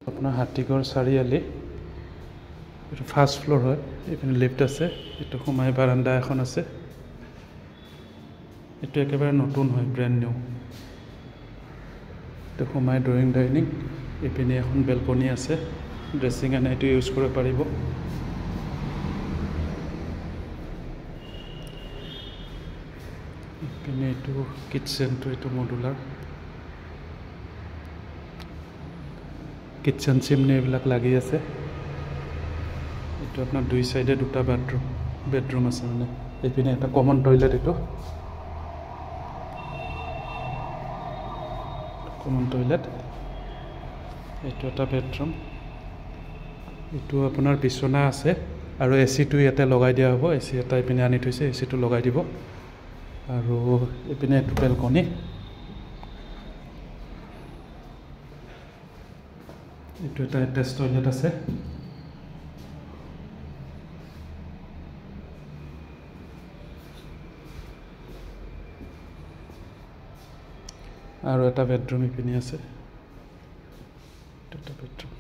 আপোনাৰ হাতীগড় চাৰিআলি এইটো first floor হয় এইপিনে লিফ্ট আছে এইটো সোমাই বাৰাণ্ডা এখন আছে এইটো একেবাৰে নতুন হয় ব্ৰেণ্ড নিউ এইটো সোমাই ড্ৰয়িং ডাইনিং এইপিনে এখন বেলকনি আছে ড্ৰেছিং এনে এইটো ইউজ কৰিব পাৰিব এইপিনে এইটো কিটচেনটো এইটো মডুলাৰ কিটচেন চিমনি এইবিলাক লাগি আছে এইটো আপোনাৰ দুই চাইডে দুটা বেডৰুম আছে মানে এইপিনে এটা কমন টয়লেট এইটো কমন টয়লেট এইটো এটা বেডৰুম এইটো আপোনাৰ বিচনা আছে আৰু এচিটো ইয়াতে লগাই দিয়া হ'ব এচি এটা এইপিনে আনি থৈছে এচিটো লগাই দিব আৰু এইপিনে এইটো বেলকনি এইটো এটা এটাচ টয়লেট আছে আৰু এটা বেডৰুম ইপিনে আছে এটা বেডৰুম